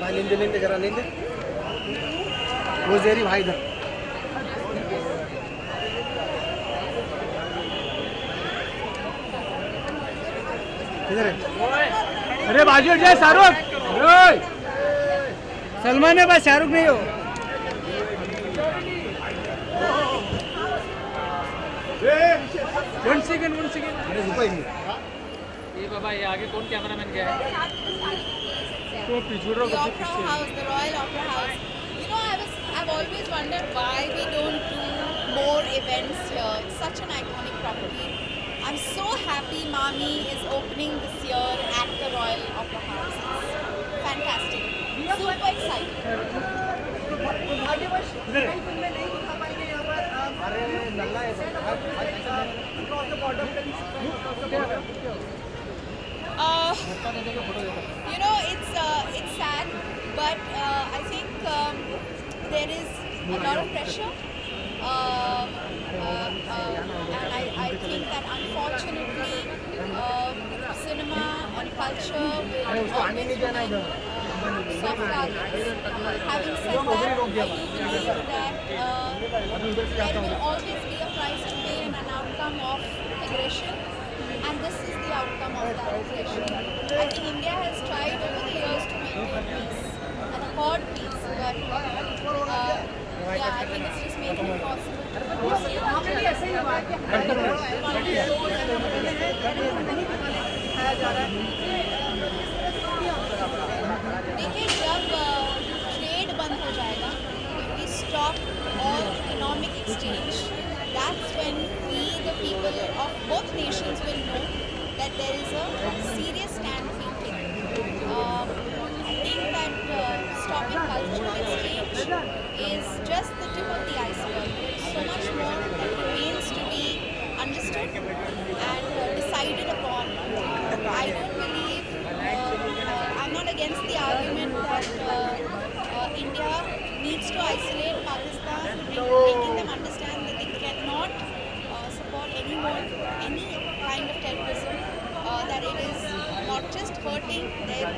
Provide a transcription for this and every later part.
भाई लेंदे जरा लेंदे वो जेरी भाई इधर इधर है। अरे बाजू हट जाए शाहरुख सलमान है बस शाहरुख नहीं हो वन सेकेंड अरे रुको ये बाबा ये आगे कौन कैमरामैन गया है तो पीछे The Opera House, the Royal Opera House. You know, I've always wondered why we don't do more events here. It's such an iconic property. I'm so happy Mami is opening this year at the Royal Opera House. It's fantastic. Super excited. अरे नल्ला You know, it's sad, but I think there is a lot of pressure, and I think that unfortunately, cinema and culture will always remain soft targets. Having said that, I do believe that there will always be a price to pay and an outcome of aggression. And this is the outcome of that aggression. I think India has tried over the years to maintain peace and accord peace, but yeah, I think it's just making it possible. देखिए जब trade बंद हो जाएगा, we stop all economic exchange, that's when we, the people of both nations, will know that there is a serious stand being taken. I think that stopping cultural exchange is just the tip of the iceberg. There's so much more that remains to be understood and decided upon. I don't believe, I'm not against the argument that India needs to isolate Pakistan and making them understand that they cannot support any kind of terrorism, that it is not just hurting their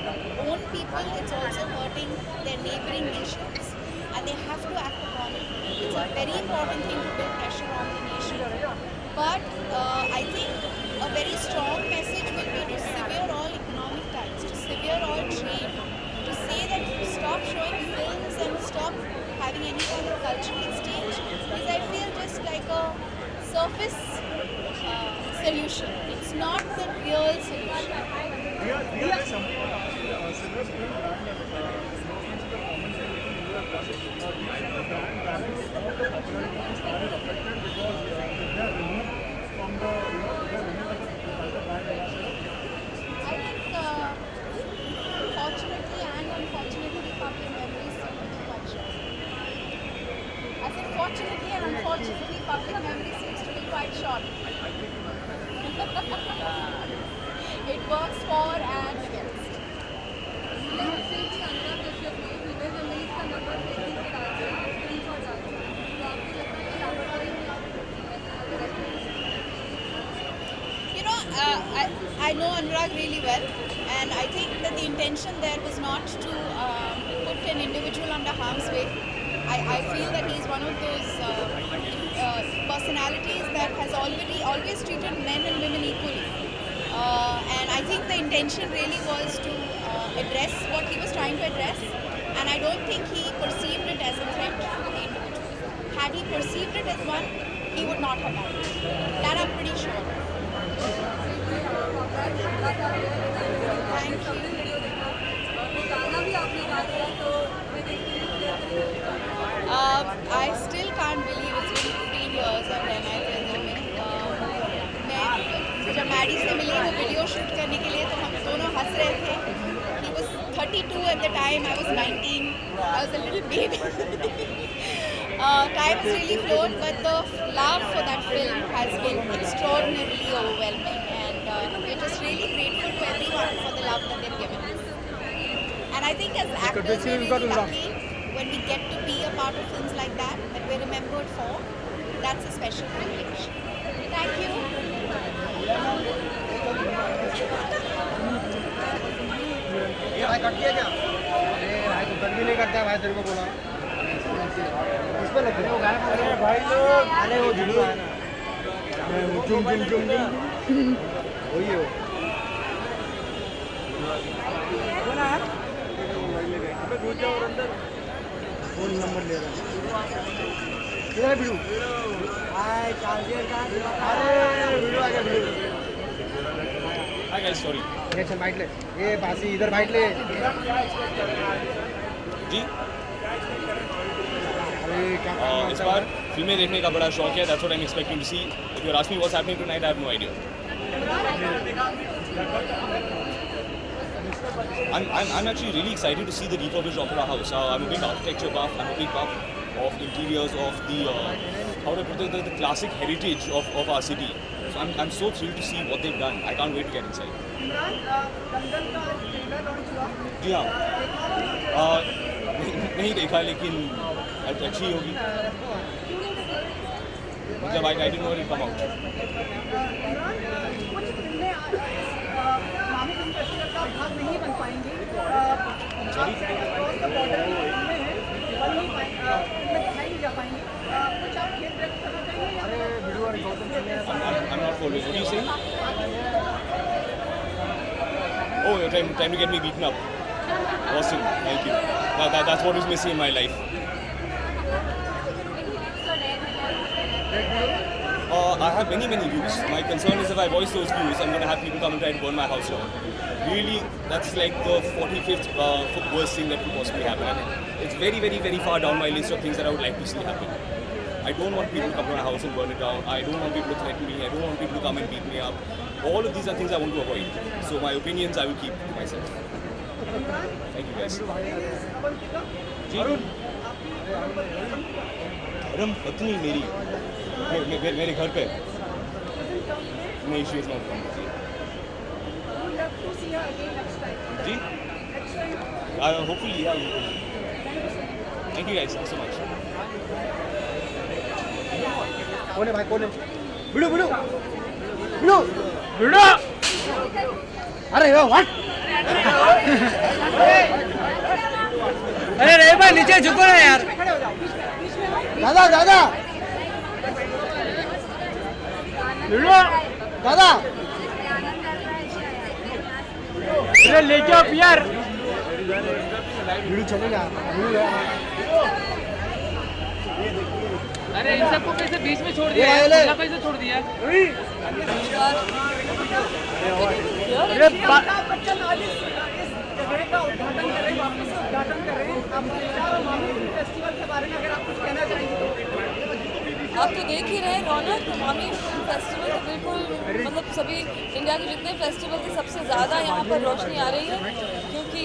own people, it's also hurting their neighboring nations, and they have to act upon it. It's a very important thing to build pressure on the nation. But I think a very strong message will be to sever all economic ties, to sever all trade, to say that stop showing films and stop having any kind of cultural exchange is, I feel, just like a surface solution. It's not the real solution. I think, fortunately and unfortunately, public memories seem to be quite short. I said fortunately and unfortunately, public memory seems to be quite short. It works for and against. You know, I know Anurag really well, and I think that the intention there was not to put an individual under harm's way. I feel that he's one of those personalities that has always treated men and women equally. And I think the intention really was to address what he was trying to address, and I don't think he perceived it as a threat to the individual. Had he perceived it as one, he would not have done it. That I'm pretty sure. Thank you. I still can't believe it's been 15 years of MI Theatre में. मैं जब Maddie से मिली वो video shoot करने के लिए, तो हम दोनों हंस रहे थे. He was 32 at the time, I was 19. I was a little baby. Time has really flown, but the love for that film has been extraordinarily overwhelming, and we're just really grateful to everyone for the love that they've given us. And I think as actors, we're really lucky when we get to be a part of films like that we're remembered for. That's a special privilege. Thank you. ये भाई cut दिया क्या? लगता है भाई तेरे को बोला इस पे लगता है अरे भाई लोग अरे वो जुड़ू है ना जुम जुम जुम जुम वही है वो ना अबे घुस जाओ और अंदर फोन नंबर ले रहा किधर है बिड़ू हाय चार्जर का अरे बिड़ू आ गया बिड़ू Hi guys, sorry. Reaction bite ले ये बासी इधर बाइट ले जी अरे क्या इस बार फिल्में देखने का बड़ा शौक है. That's what I'm expecting to see. If you're asking me what's happening tonight, I have no idea. I'm actually really excited to see the refurbished Opera House. I'm a big architecture buff. I'm a big buff of interiors, of the how to put the classic heritage of our city. So I'm so thrilled to see what they've done. I can't wait to get inside. जी हाँ नहीं देखा लेकिन अच्छी होगी मतलब I didn't know it would come out. कुछ फिल्में मामी फिल्म फेस्टिवल का भाग नहीं बन पाएंगी क्रॉस द बॉर्डर की फिल्में हैं बन नहीं पाएंगी फिल्में दिखाई नहीं जा पाएंगी कुछ आप खेल व्यक्त करना चाहिए या I'm not following. What are you saying? Oh, you're trying to get me beaten up. Awesome. Thank you. That's what is missing in my life. I have many views. My concern is if I voice those views, I'm going to have people come and try to burn my house down. Really, that's like the 45th worst thing that could possibly happen. And it's very far down my list of things that I would like to see happen. I don't want people to come to my house and burn it down. I don't want people to threaten me. I don't want people to come and beat me up. All of these are things I want to avoid. So my opinions I will keep to myself. Thank you guys. जी अरम पत्नी मेरी मेरे घर पे नहीं she is not जी hopefully thank you guys so much कौन है भाई कौन है बिड़ू बिड़ू बिड़ू बिड़ू अरे व्हाट अरे रे भाई नीचे झुको ना यार दादा दादा बिड़ू दादा अरे ले जाओ यार बिड़ू चलेगा अरे इन सबको कैसे बीच में छोड़ दिया है? खुला कैसे छोड़ दिया? अरे अमिताभ बच्चन आज इस जगह का उद्घाटन कर रहे हैं वापस से उद्घाटन कर रहे हैं अब मामी फिल्म फेस्टिवल के बारे में अगर आप कुछ कहना चाहेंगे तो आप तो देख ही रहे हैं रौनक मामी फिल्म फेस्टिवल तो बिल्कुल मतलब सभी इंडिया के जितने फेस्टिवल थे सबसे ज़्यादा यहाँ पर रोशनी आ रही है क्योंकि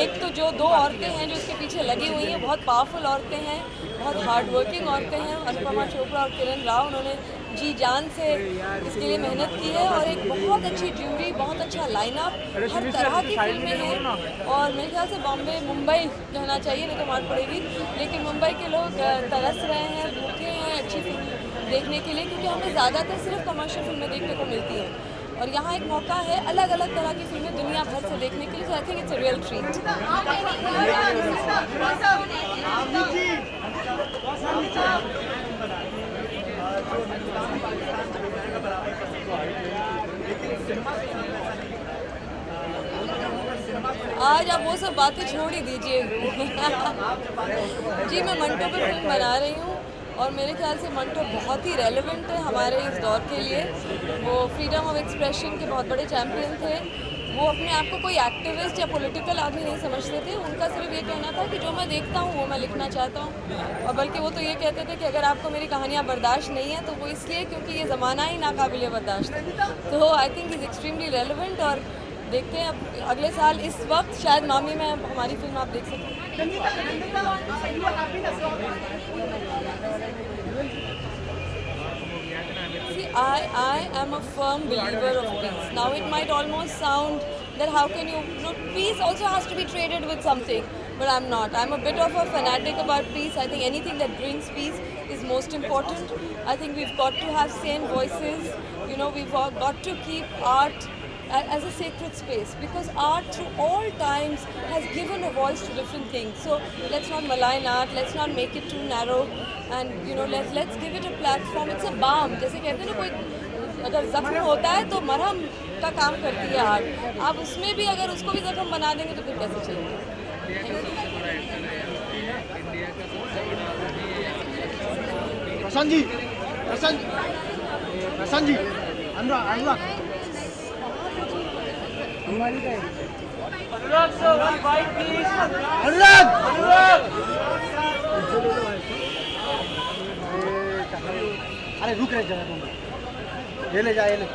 एक तो जो दो औरतें हैं जो इसके पीछे लगी हुई हैं बहुत पावरफुल औरतें हैं बहुत हार्ड वर्किंग औरतें हैं अनुपमा चोपड़ा और किरण राव उन्होंने जी जान से इसके लिए मेहनत की है और एक बहुत अच्छी ज्यूरी बहुत अच्छा लाइनअप हर तरह की फिल्में हैं और मेरे ख्याल से बॉम्बे मुंबई कहना चाहिए नहीं तो मार पड़ेगी लेकिन मुंबई के लोग तरस रहे हैं भूखे हैं अच्छी फिल्म देखने के लिए क्योंकि हमें ज़्यादातर सिर्फ कमर्शियल फिल्में देखने को मिलती हैं और यहाँ एक मौका है अलग अलग तरह की फिल्में दुनिया भर से देखने के लिए so I think it's a real treat आज आप वो सब बातें छोड़ ही दीजिए जी मैं मंटो पर फिल्म बना रही हूँ और मेरे ख्याल से मंटो बहुत ही रेलेवेंट है हमारे इस दौर के लिए वो फ्रीडम ऑफ एक्सप्रेशन के बहुत बड़े चैम्पियन थे वो अपने आप को कोई एक्टिविस्ट या पॉलिटिकल आदमी नहीं समझते थे उनका सिर्फ ये कहना था कि जो मैं देखता हूँ वो मैं लिखना चाहता हूँ और बल्कि वो तो ये कहते थे कि अगर आपको मेरी कहानियाँ बर्दाश्त नहीं है तो वो इसलिए क्योंकि ये ज़माना ही नाकाबिल बर्दाश्त है तो I think is extremely relevant और देखते हैं अब अगले साल इस वक्त शायद मामी में हमारी फिल्म आप देख सकें See, I am a firm believer of peace. Now it might almost sound that how can you, peace also has to be traded with something, but I'm not. I'm a bit of a fanatic about peace. I think anything that brings peace is most important. I think we've got to have sane voices. You know, we've got to keep art as a sacred space, because art through all times has given a voice to different things. So let's not malign art, let's not make it too narrow, and let's give it a platform. It's a balm. जैसे कहते हैं ना, कोई अगर जख्म होता है तो मरहम का काम करती है आर्ट. आप उसमें भी अगर उसको भी जख्म बना देंगे तो फिर कैसे चलेगा? प्रशांत जी, अनुराग अरे रुक रहे जरा तुम, ये ले जा, ये ले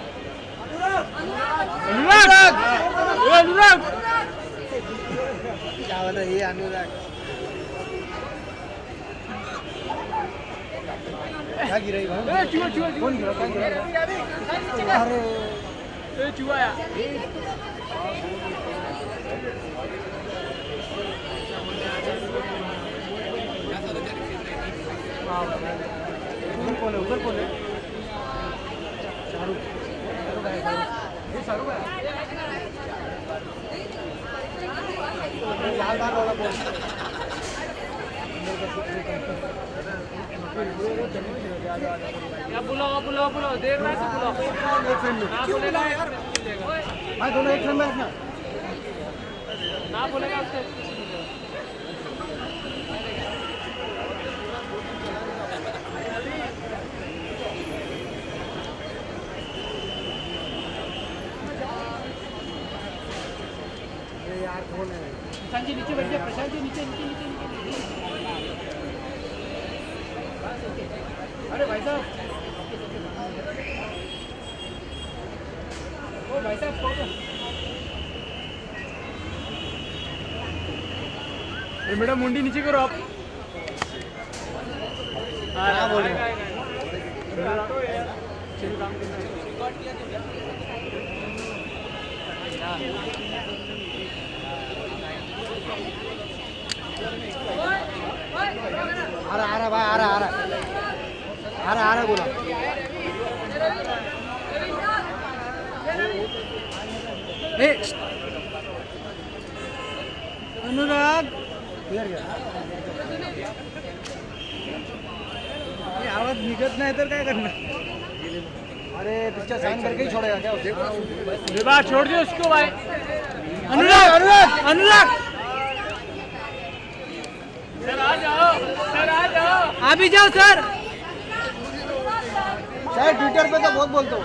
अनुराग क्या बोल रही है अनुराग? क्या गिरा कौन गिरा? अरे चूहा यार, उधर कौन है? शाहरुख है। लाल बाल वाला कौन? बुलाओ देख रहा है तो बुलाओ। एक फ्रेंड में ना बोलेगा यार, भाई दोनों एक फ्रेंड में रखना। ना बोलेगा उससे यार कौन है? प्रशांत जी नीचे बैठ जाए, प्रशांत जी नीचे। अरे भाई साहब, ओ भाई साहब मैडम मुंडी नीचे करो आप। हाँ बोल रहे हैं। आ रहा भाई, आ रहा बोला। अनुराग इधर गया, ये आवाज निकलत नाही तर काय करणार? अरे पिक्चर साइन करके ही छोड़ेगा क्या? विवाह छोड़ दियो उसको भाई। अनुराग सर आ जाओ, आप ही जाओ सर। सर ट्विटर पे तो बहुत बोलते हो।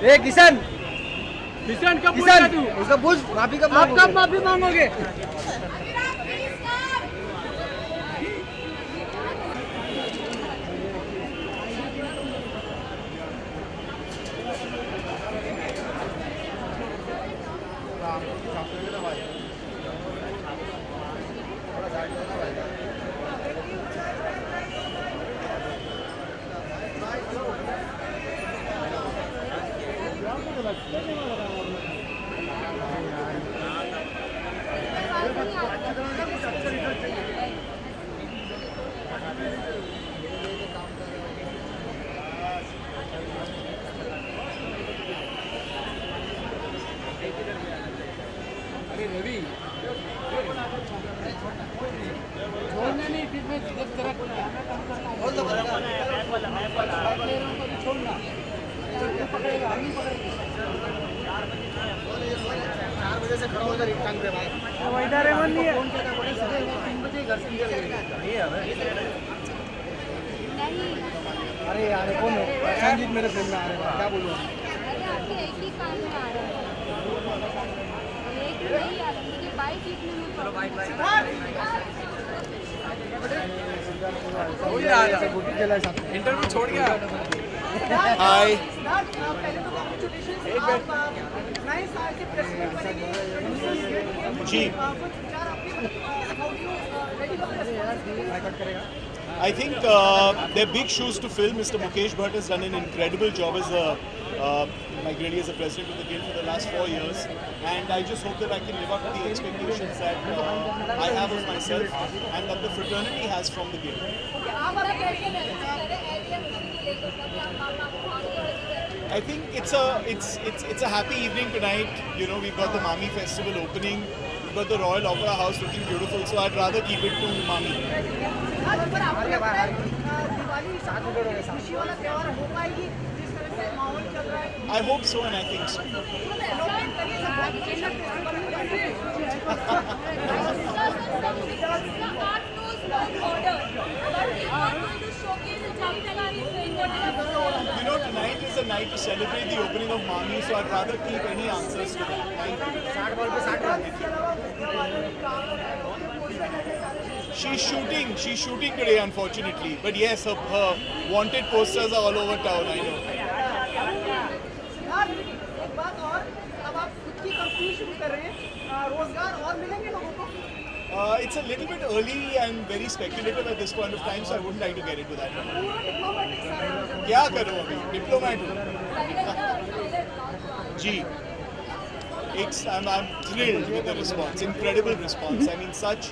ए किशन कब बोलेगा तू? उसका पूछ माफी कब आप कब माफी मांगोगे? अरे यार कौन है? संजीत मेरे फ्रेंड में आ रहे हैं, क्या बोलूँ? अरे आपके एक ही काम में आ रहा है, एक नहीं आ रहा, मुझे बाइक लिखने में इंटरव्यू छोड़ गया। Hi. सिद्धार्थ पहले तो कॉन्ग्रेचुलेशन आप नए साल के प्रेसिडेंट बनेंगे जी। कुछ विचार आपके how do ready for the responsibility I think they're big shoes to fill. Mr. Mukesh Bhatt has done an incredible job as really as a president of the guild for the last 4 years, and I just hope that I can live up to the expectations that I have of myself and that the fraternity has from the guild. आप I think it's a happy evening tonight. You know, we've got the Mami Festival opening. We've got the Royal Opera House looking beautiful, so I'd rather keep it to Mami. पर आपको लगता है दिवाली खुशी वाला त्योहार हो पाएगी जिस तरह से माहौल चल रहा है I hope so, and I think so. Celebrate करिए You know, tonight is a night to celebrate the opening of Mami, so I'd rather keep any answers to that. Thank you. She's shooting today, unfortunately. But yes, her wanted posters are all over town, I know. Siddharth एक बात और अब आप खुद की company शुरू कर रहे हैं रोजगार और मिलेंगे लोगों को It's a little bit early and very speculative at this point of time, so I wouldn't like to get into that. पूरा डिप्लोमेटिक सारा क्या करूँ अभी? Diplomat हूँ. जी. I'm thrilled with the response. Incredible response. I mean, such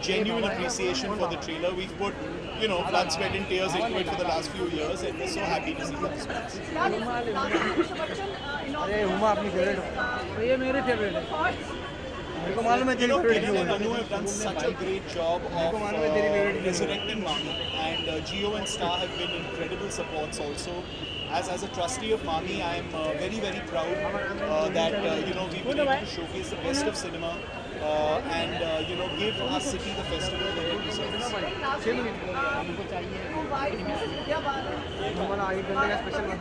genuine appreciation for the trailer. We've put, you know, blood, sweat and tears into it for the last few years, and we're so happy to see the response. अरे हुमा अपनी favourite ये मेरे favourite है मेरे को मालूम है You तेरी know, फेवरेट Kiran क्यों and है Anu have done such a great job of resurrecting Mami, and Gio and Star have been incredible supports also. As a trustee of Mami, I am very very proud that you know we've been able to showcase the best of cinema and you know give our city the festival that it deserves. हमारा आगे करने का special बना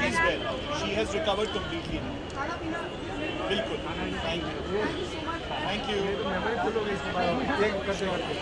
She's well. She has recovered completely now. बिल्कुल. Thank you. Thank you. Memory full हो गई इसके बाद एक करते करते